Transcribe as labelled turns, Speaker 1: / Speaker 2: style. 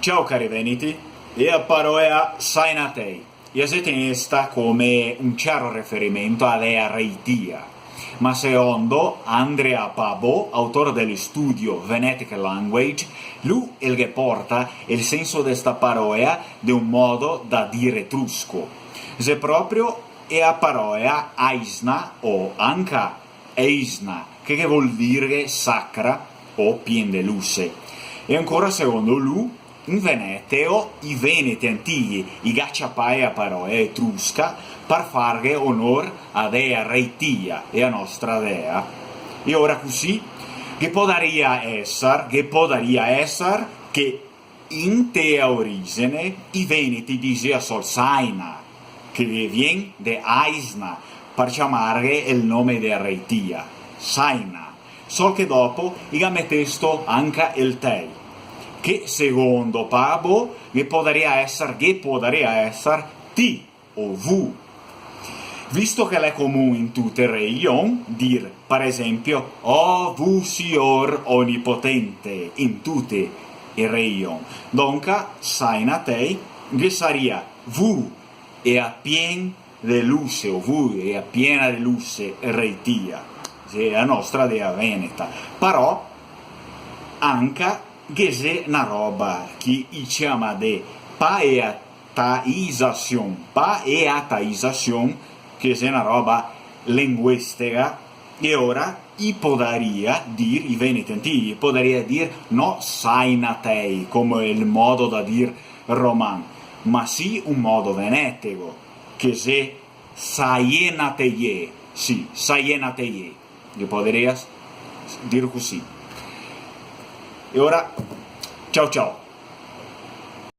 Speaker 1: Ciao cari veniti, e a parola Sainatei. E siete sta come un chiaro riferimento alla reitia, ma secondo Andrea Pabo, autore dello studio Venetic Language, lui il che porta il senso di questa parola di un modo da dire etrusco. Se proprio è a parola aisna o anca eisna, che vuol dire sacra o pien de luce. E ancora secondo lui, in Veneteo, i veneti antichi, i gacciapai a parola etrusca, per fare onore a dea reitia e a nostra dea. E ora così, che podaria essere che in tea origine i veneti diceva sol saina, che viene de aisna, per chiamare il nome della reitia, saina. Sol che dopo i mettesto anche il tei, che secondo Pabo che poderia essere ti o vu. Visto che è comune in tutte le regioni, dir per esempio o vu signor onnipotente in tutte le regioni. Donca, sainatei, che saria vu e a pien de luce, o vu e a piena de luce reitia, è la nostra dea veneta. Però, anche che se una roba che si chiama de paeataizazione, che è una roba linguistica, e ora i podaria dir, i veneti antichi, podaria dir no sainatei, come il modo da dir romano, ma sì un modo venetico, che se saienateye, sì, saienateye, che poderia dire così. E ora, ciao ciao!